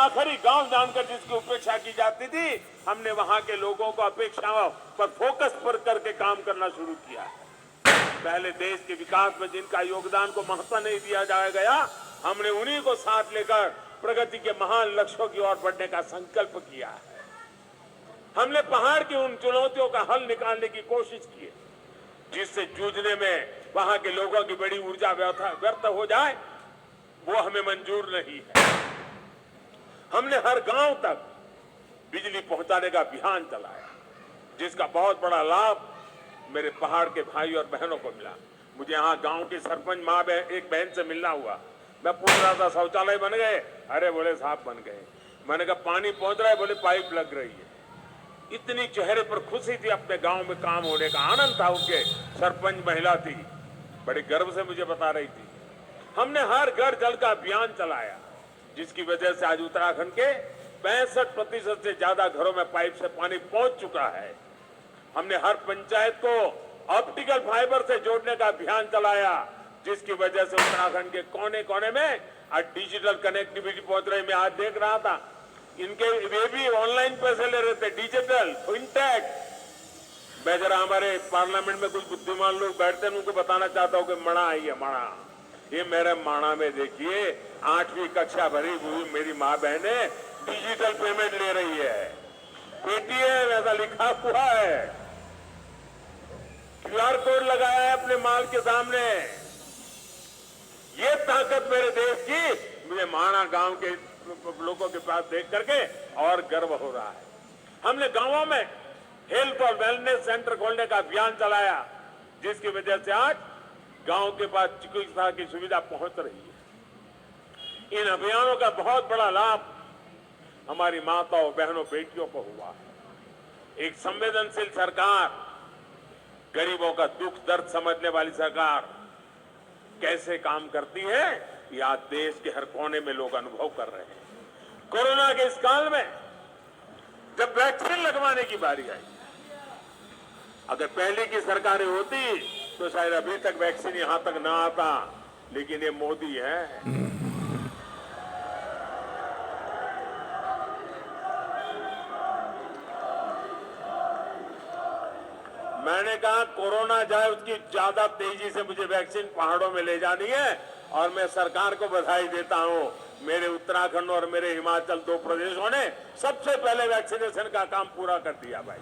आखिरी गांव जानकर जिसकी उपेक्षा की जाती थी, हमने वहां के लोगों को अपेक्षाओं पर फोकस पर करके काम करना शुरू किया है। पहले देश के विकास में जिनका योगदान को महत्व नहीं दिया गया, हमने उन्हीं को साथ लेकर प्रगति के महान लक्ष्यों की ओर बढ़ने का संकल्प किया है। हमने पहाड़ की उन चुनौतियों का हल निकालने की कोशिश की है, जिससे जूझने में वहां के लोगों की बड़ी ऊर्जा व्यर्थ हो जाए, वो हमें मंजूर नहीं है। हमने हर गांव तक बिजली पहुंचाने का अभियान चलाया, जिसका बहुत बड़ा लाभ मेरे पहाड़ के भाई और बहनों को मिला। मुझे यहाँ गांव की सरपंच माँ एक बहन से मिलना हुआ। मैं पूछ रहा था शौचालय बन गए? अरे बोले साहब बन गए। मैंने कहा पानी पहुंच रहा है? बोले पाइप लग रही है। इतनी चेहरे पर खुशी थी, अपने गांव में काम होने का आनंद था। उनके सरपंच महिला थी, बड़े गर्व से मुझे बता रही थी। हमने हर घर जल का अभियान चलाया, जिसकी वजह से आज उत्तराखंड के 65% से ज्यादा घरों में पाइप से पानी पहुंच चुका है। हमने हर पंचायत को ऑप्टिकल फाइबर से जोड़ने का अभियान चलाया, जिसकी वजह से उत्तराखंड के कोने कोने में आज डिजिटल कनेक्टिविटी पहुंच रही। मैं आज देख रहा था, इनके वे भी ऑनलाइन पैसे ले रहे थे, डिजिटल फिनटेक। मैं जरा हमारे पार्लियामेंट में कुछ बुद्धिमान लोग बैठते हैं, उनको बताना चाहता हूं कि मणा आई है, मणा। ये मेरे माणा में देखिए 8वीं कक्षा भरी हुई मेरी माँ बहने डिजिटल पेमेंट ले रही है। पेटीएम ऐसा लिखा हुआ है, क्यूआर कोड लगाया है अपने माल के सामने। ये ताकत मेरे देश की मुझे माणा गांव के लोगों के पास देख करके और गर्व हो रहा है। हमने गांवों में हेल्थ और वेलनेस सेंटर खोलने का अभियान चलाया, जिसकी वजह से आज गांव के पास चिकित्सा की सुविधा पहुंच रही है। इन अभियानों का बहुत बड़ा लाभ हमारी माताओं, बहनों, बेटियों को हुआ है। एक संवेदनशील सरकार, गरीबों का दुख दर्द समझने वाली सरकार कैसे काम करती है, ये आज देश के हर कोने में लोग अनुभव कर रहे हैं। कोरोना के इस काल में जब वैक्सीन लगवाने की बारी आई, अगर पहले की सरकारें होती तो शायद अभी तक वैक्सीन यहां तक ना आता, लेकिन ये मोदी है। मैंने कहा कोरोना जाए उसकी ज्यादा तेजी से मुझे वैक्सीन पहाड़ों में ले जानी है, और मैं सरकार को बधाई देता हूं। मेरे उत्तराखंड और मेरे हिमाचल 2 प्रदेशों ने सबसे पहले वैक्सीनेशन का काम पूरा कर दिया भाई।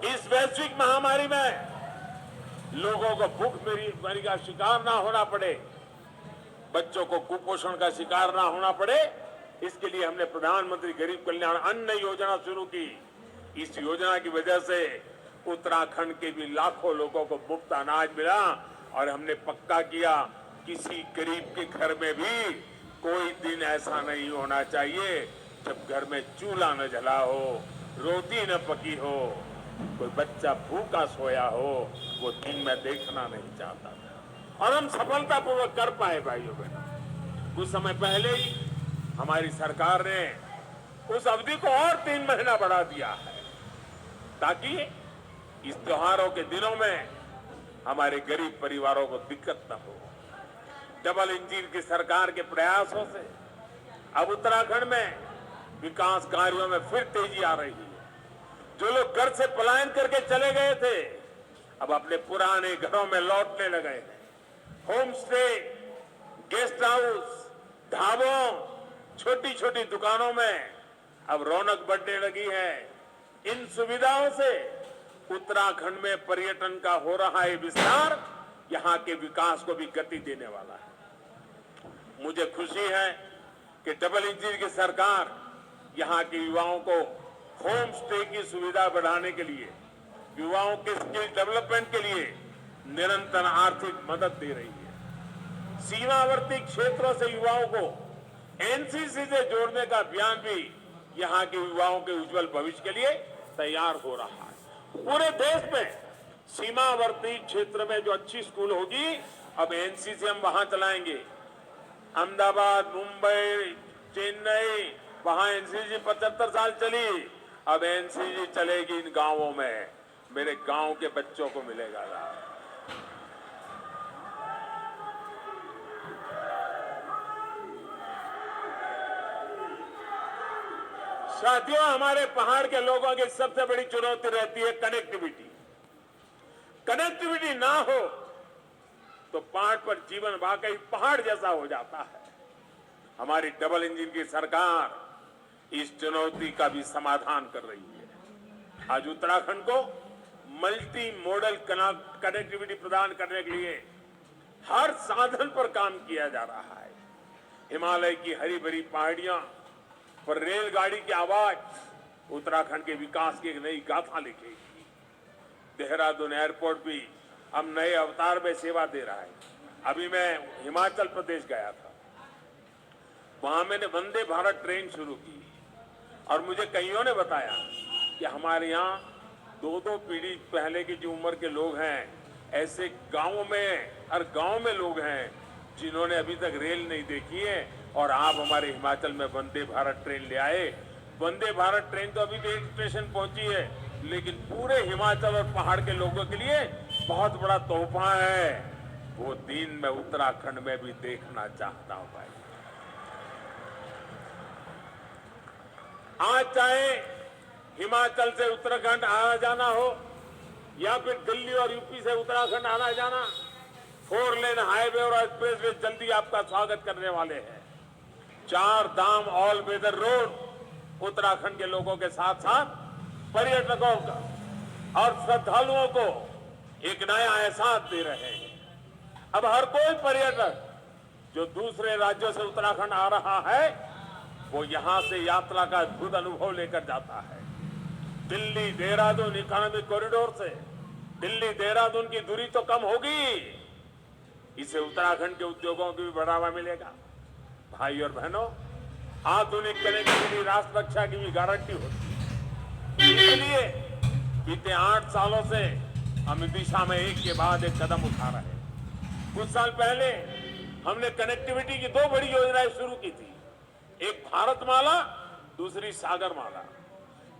इस वैश्विक महामारी में लोगों को भूखमरी का शिकार ना होना पड़े, बच्चों को कुपोषण का शिकार ना होना पड़े, इसके लिए हमने प्रधानमंत्री गरीब कल्याण अन्न योजना शुरू की। इस योजना की वजह से उत्तराखंड के भी लाखों लोगों को मुफ्त अनाज मिला, और हमने पक्का किया किसी गरीब के घर में भी कोई दिन ऐसा नहीं होना चाहिए जब घर में चूल्हा न जला हो, रोटी न पकी हो, कोई बच्चा भूखा सोया हो। वो दिन मैं देखना नहीं चाहता था, और हम सफलतापूर्वक कर पाए भाइयों बहनों। कुछ समय पहले ही हमारी सरकार ने उस अवधि को और 3 महीना बढ़ा दिया है, ताकि इस त्योहारों के दिनों में हमारे गरीब परिवारों को दिक्कत न हो। डबल इंजन की सरकार के प्रयासों से अब उत्तराखंड में विकास कार्यों में फिर तेजी आ रही है। जो लोग घर से पलायन करके चले गए थे, अब अपने पुराने घरों में लौटने लगे हैं। होम स्टे, गेस्ट हाउस, ढाबों, छोटी छोटी दुकानों में अब रौनक बढ़ने लगी है। इन सुविधाओं से उत्तराखंड में पर्यटन का हो रहा है विस्तार, यहां के विकास को भी गति देने वाला है। मुझे खुशी है कि डबल इंजन की सरकार यहां के युवाओं को होम स्टे की सुविधा बढ़ाने के लिए, युवाओं के स्किल डेवलपमेंट के लिए निरंतर आर्थिक मदद दे रही है। सीमावर्ती क्षेत्रों से युवाओं को एनसीसी से जोड़ने का अभियान भी यहां के युवाओं के उज्जवल भविष्य के लिए तैयार हो रहा है। पूरे देश में सीमावर्ती क्षेत्र में जो अच्छी स्कूल होगी, अब एनसीसी हम वहां चलाएंगे। अहमदाबाद, मुंबई, चेन्नई, वहां एनसीसी 75 साल चली, अब एनसीसी चलेगी इन गांवों में। मेरे गांव के बच्चों को मिलेगा लाभ। साथियों, हमारे पहाड़ के लोगों की सबसे बड़ी चुनौती रहती है कनेक्टिविटी। कनेक्टिविटी ना हो तो पहाड़ पर जीवन वाकई पहाड़ जैसा हो जाता है। हमारी डबल इंजन की सरकार इस चुनौती का भी समाधान कर रही है। आज उत्तराखंड को मल्टी मॉडल कनेक्टिविटी प्रदान करने के लिए हर साधन पर काम किया जा रहा है। हिमालय की हरी भरी पहाड़ियां पर रेलगाड़ी की आवाज उत्तराखंड के विकास की एक नई गाथा लिखेगी। देहरादून एयरपोर्ट भी अब नए अवतार में सेवा दे रहा है। अभी मैं हिमाचल प्रदेश गया था, वहां मैंने वंदे भारत ट्रेन शुरू की और मुझे कईयों ने बताया कि हमारे यहाँ 2-2 पीढ़ी पहले की जो उम्र के लोग हैं, ऐसे गांवों में हर गांव में लोग हैं जिन्होंने अभी तक रेल नहीं देखी है, और आप हमारे हिमाचल में वंदे भारत ट्रेन ले आए। वंदे भारत ट्रेन तो अभी तो एक स्टेशन पहुंची है, लेकिन पूरे हिमाचल और पहाड़ के लोगों के लिए बहुत बड़ा तोहफा है। वो दिन मैं उत्तराखंड में भी देखना चाहता हूं भाई। आज चाहे हिमाचल से उत्तराखंड आना जाना हो या फिर दिल्ली और यूपी से उत्तराखंड आना जाना, 4 लेन हाईवे और एक्सप्रेसवे जल्दी आपका स्वागत करने वाले हैं। 4 धाम ऑल वेदर रोड उत्तराखंड के लोगों के साथ साथ पर्यटकों का और श्रद्धालुओं को एक नया एहसास दे रहे हैं। अब हर कोई पर्यटक जो दूसरे राज्यों से उत्तराखंड आ रहा है, वो यहां से यात्रा का अद्भुत अनुभव लेकर जाता है। दिल्ली देहरादून इकोनॉमिक कॉरिडोर से दिल्ली देहरादून की दूरी तो कम होगी, इससे उत्तराखंड के उद्योगों को भी बढ़ावा मिलेगा। भाई और बहनों, आधुनिक कनेक्टिविटी राष्ट्र रक्षा की भी गारंटी होती है। इसलिए बीते 8 सालों से हम इस दिशा में एक के बाद एक कदम उठा रहे हैं। कुछ साल पहले हमने कनेक्टिविटी की 2 बड़ी योजनाएं शुरू की थी, एक भारतमाला, दूसरी सागरमाला।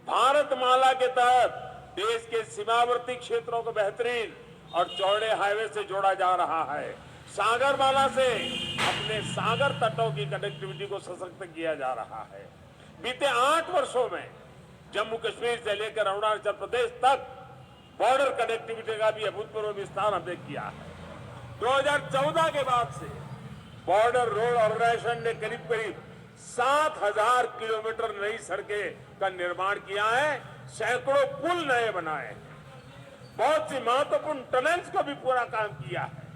भारतमाला के तहत देश के सीमावर्ती क्षेत्रों को बेहतरीन और चौड़े हाईवे से जोड़ा जा रहा है। सागरमाला से अपने सागर तटों की कनेक्टिविटी को सशक्त किया जा रहा है। बीते 8 वर्षों में जम्मू कश्मीर से लेकर अरुणाचल प्रदेश तक बॉर्डर कनेक्टिविटी का भी अभूतपूर्व विस्तार हमने किया है। 2014 के बाद से बॉर्डर रोड ऑर्गेनाइजेशन ने करीब 7,000 किलोमीटर नई सड़कें का निर्माण किया है, सैकड़ों पुल नए बनाए हैं, बहुत सी महत्वपूर्ण टनल्स को भी पूरा काम किया है।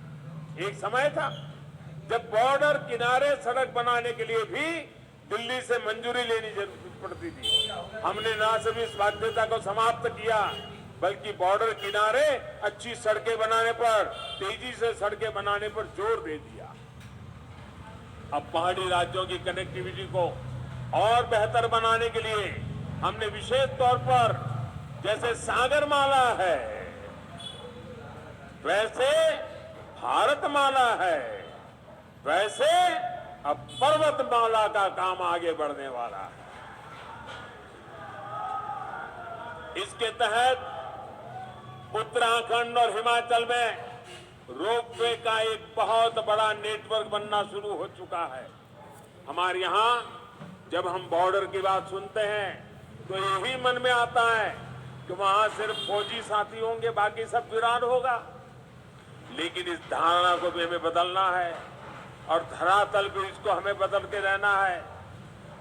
एक समय था जब बॉर्डर किनारे सड़क बनाने के लिए भी दिल्ली से मंजूरी लेनी जरूरत पड़ती थी। हमने न सिर्फ इस बाध्यता को समाप्त किया, बल्कि बॉर्डर किनारे अच्छी सड़कें बनाने पर, तेजी से सड़कें बनाने पर जोर दे दिया। अब पहाड़ी राज्यों की कनेक्टिविटी को और बेहतर बनाने के लिए हमने विशेष तौर पर, जैसे सागरमाला है वैसे भारतमाला है, वैसे अब पर्वतमाला का काम आगे बढ़ने वाला है। इसके तहत उत्तराखंड और हिमाचल में रोपवे का एक बहुत बड़ा नेटवर्क बनना शुरू हो चुका है। हमारे यहाँ जब हम बॉर्डर की बात सुनते हैं तो यही मन में आता है कि वहां सिर्फ फौजी साथी होंगे, बाकी सब वीरान होगा। लेकिन इस धारणा को भी हमें बदलना है और धरातल पर इसको हमें बदलते रहना है।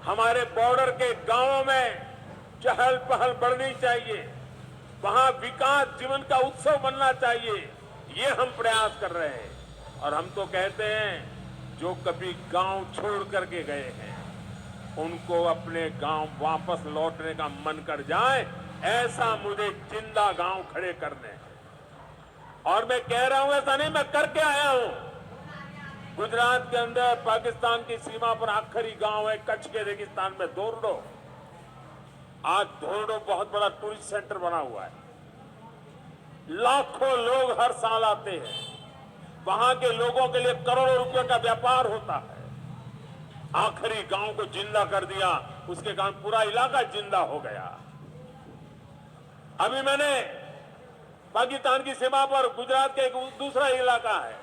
हमारे बॉर्डर के गांवों में चहल पहल बढ़नी चाहिए, वहां विकास जीवन का उत्सव बनना चाहिए, ये हम प्रयास कर रहे हैं। और हम तो कहते हैं जो कभी गांव छोड़ करके गए हैं उनको अपने गांव वापस लौटने का मन कर जाए, ऐसा मुझे जिंदा गांव खड़े करने हैं। और मैं कह रहा हूं ऐसा नहीं, मैं करके आया हूं। गुजरात के अंदर पाकिस्तान की सीमा पर आखिरी गांव है कच्छ के रेगिस्तान में धोरडो। आज धोरडो बहुत बड़ा टूरिस्ट सेंटर बना हुआ है, लाखों लोग हर साल आते हैं, वहां के लोगों के लिए करोड़ों रुपए का व्यापार होता है। आखिरी गांव को जिंदा कर दिया, उसके कारण पूरा इलाका जिंदा हो गया। अभी मैंने पाकिस्तान की सीमा पर गुजरात का एक दूसरा इलाका है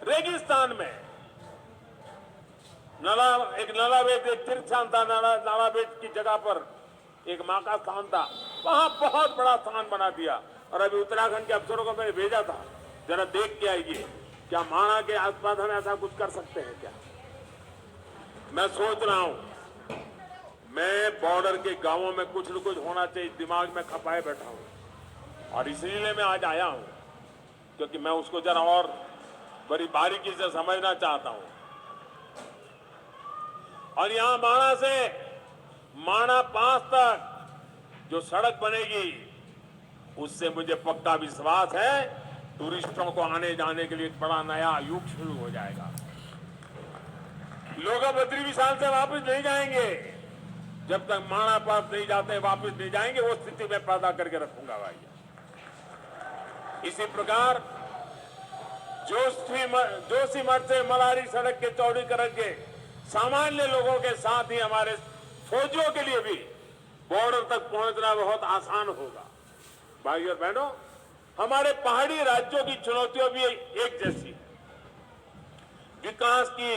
रेगिस्तान में, नाला बेट एक तीर्थस्थान था। नाला बेट की जगह पर एक माँ का स्थान था, वहां बहुत बड़ा स्थान बना दिया। और अभी उत्तराखंड के अफसरों को मैंने भेजा था, जरा देख के आइए क्या माणा के आसपास हम ऐसा कुछ कर सकते हैं क्या। मैं सोच रहा हूं, मैं बॉर्डर के गांवों में कुछ न कुछ होना चाहिए दिमाग में खपाए बैठा हूं, और इसलिए मैं आज आया हूं क्योंकि मैं उसको जरा और बड़ी बारीकी से समझना चाहता हूं। और यहां माणा से माणा 5 तक जो सड़क बनेगी, उससे मुझे पक्का विश्वास है टूरिस्टों को आने जाने के लिए एक बड़ा नया युग शुरू हो जाएगा। लोग बद्री विशाल से वापस नहीं जाएंगे जब तक माणा पास नहीं जाते, वापस नहीं जाएंगे। वो स्थिति में पैदा करके रखूंगा भाई। इसी प्रकार जोशीमठ से मलारी सड़क के चौड़ीकरण के सामान्य लोगों के साथ ही हमारे फौजियों के लिए भी बॉर्डर तक पहुंचना बहुत आसान होगा। भाई और बहनों, हमारे पहाड़ी राज्यों की चुनौतियां भी एक जैसी है। विकास की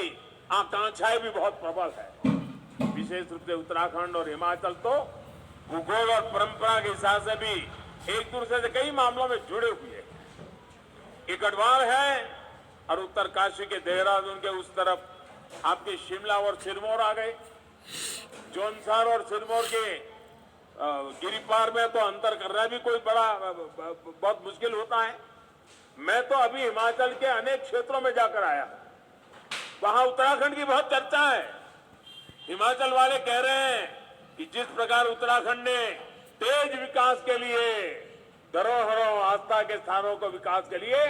आकांक्षाएं भी बहुत प्रबल है। विशेष रूप से उत्तराखंड और हिमाचल तो भूगोल और परंपरा के हिसाब से भी एक दूसरे से कई मामलों में जुड़े हुए हैं। एक गढ़वाल है और उत्तरकाशी के देहरादून के उस तरफ आपके शिमला और सिरमौर आ गए। जौनसार और सिरमौर के गिरिपार में तो अंतर करना भी कोई बहुत मुश्किल होता है। मैं तो अभी हिमाचल के अनेक क्षेत्रों में जाकर आया, वहां उत्तराखंड की बहुत चर्चा है। हिमाचल वाले कह रहे हैं कि जिस प्रकार उत्तराखंड ने तेज विकास के लिए, धरोहरों आस्था के स्थानों को विकास के लिए,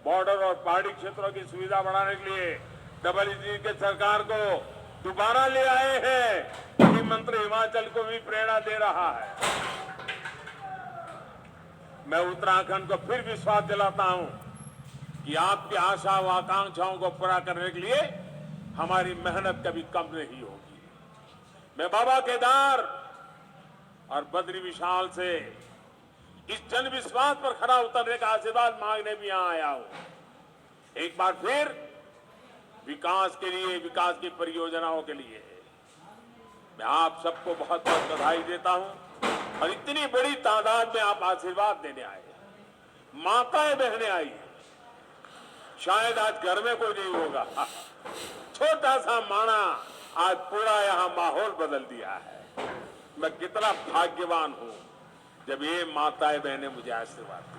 बॉर्डर और पहाड़ी क्षेत्रों की सुविधा बढ़ाने के लिए डबल-इंजन के सरकार को दोबारा ले आए हैं, वही मंत्र हिमाचल को भी प्रेरणा दे रहा है। मैं उत्तराखंड को फिर विश्वास दिलाता हूं कि आपकी आशा व आकांक्षाओं को पूरा करने के लिए हमारी मेहनत कभी कम नहीं होगी। मैं बाबा केदार और बद्री विशाल से इस जन विश्वास पर खरा उतरने का आशीर्वाद मांगने भी यहां आया हूं। एक बार फिर विकास के लिए, विकास की परियोजनाओं के लिए मैं आप सबको बहुत बहुत बधाई देता हूं। और इतनी बड़ी तादाद में आप आशीर्वाद देने आए, माताएं बहनें आई। शायद आज घर में कोई नहीं होगा, छोटा सा माणा आज पूरा यहां माहौल बदल दिया है। मैं कितना भाग्यवान हूं जब ये माताएं बहनें मुझे आशीर्वाद दी।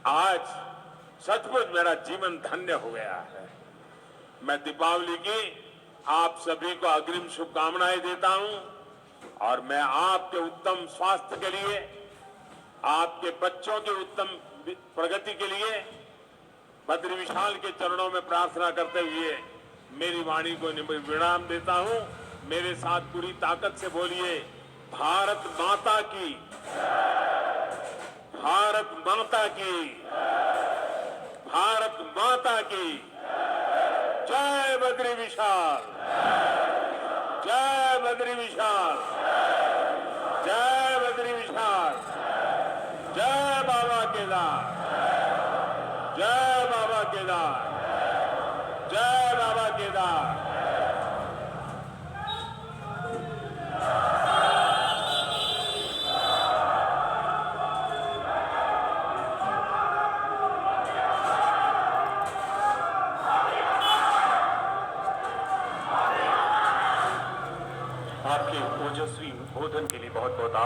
आज सचमुच मेरा जीवन धन्य हो गया है। मैं दीपावली की आप सभी को अग्रिम शुभकामनाएं देता हूं, और मैं आपके उत्तम स्वास्थ्य के लिए, आपके बच्चों की उत्तम प्रगति के लिए बद्री विशाल के चरणों में प्रार्थना करते हुए मेरी वाणी को विराम देता हूं। मेरे साथ पूरी ताकत से बोलिए, भारत माता की, भारत माता की, भारत माता की जय बद्री विशाल, जय बद्री विशाल, जय बद्री विशाल, जय बाबा केदार, जय बाबा केदार, जय बाबा केदार। आपके ओजस्वी उद्बोधन के लिए बहुत बहुत आभार।